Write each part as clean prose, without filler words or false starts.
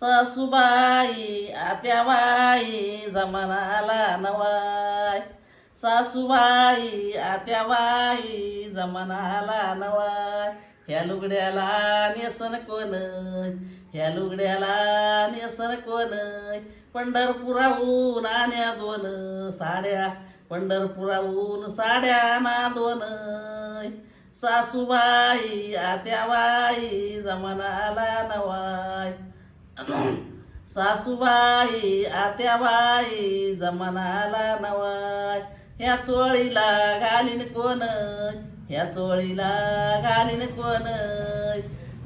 सासूबाई आत्याबाई जमानाला नवाय. सासूबाई आत्याबाई जमानाला नवाय. ह्या लुगड्याला नेसन कोण, ह्या लुगड्याला नेसन कोण. पंढरपुराहून आण्या दोन साड्या, पंढरपुराहून साड्या ना दोन. सासूबाई आत्याबाई जमानाला नवाय. सासूबाई आत्याबाई जमानाला नवाय. ह्या चोळीला घालीन कोण, ह्या चोळीला घालीन कोण.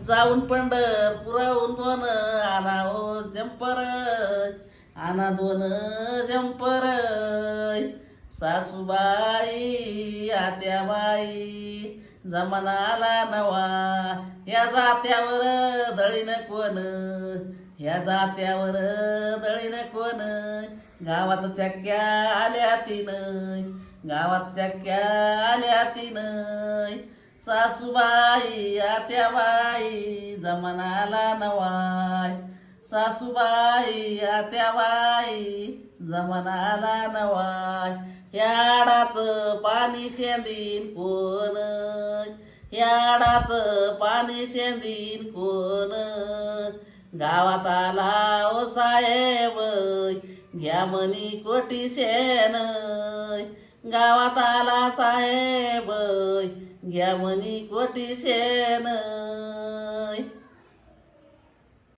जाऊन पंढरपुराहून दोन आणा ओ जंपर, आणा दोन जंपर. सासूबाई आत्याबाई जमानाला नवा. ह्या जात्यावर दळीन कोण, ह्या जात्यावर दळीन कोण. गावात चक्क्या आल्या तीन, गावात चक्क्या आल्या तीन. सासूबाई आत्याबाई जमानाला नवाय. सासूबाई आत्याबाई जमानाला नवाय. ह्याडाचं पाणी शेंदीन कोण, ह्याडाचं पाणी शेंदीन कोण. गावात आला ओ साहेब घ्या मनी कोटी शेण. गावात आला साहेब घ्या मनी कोटी शेण.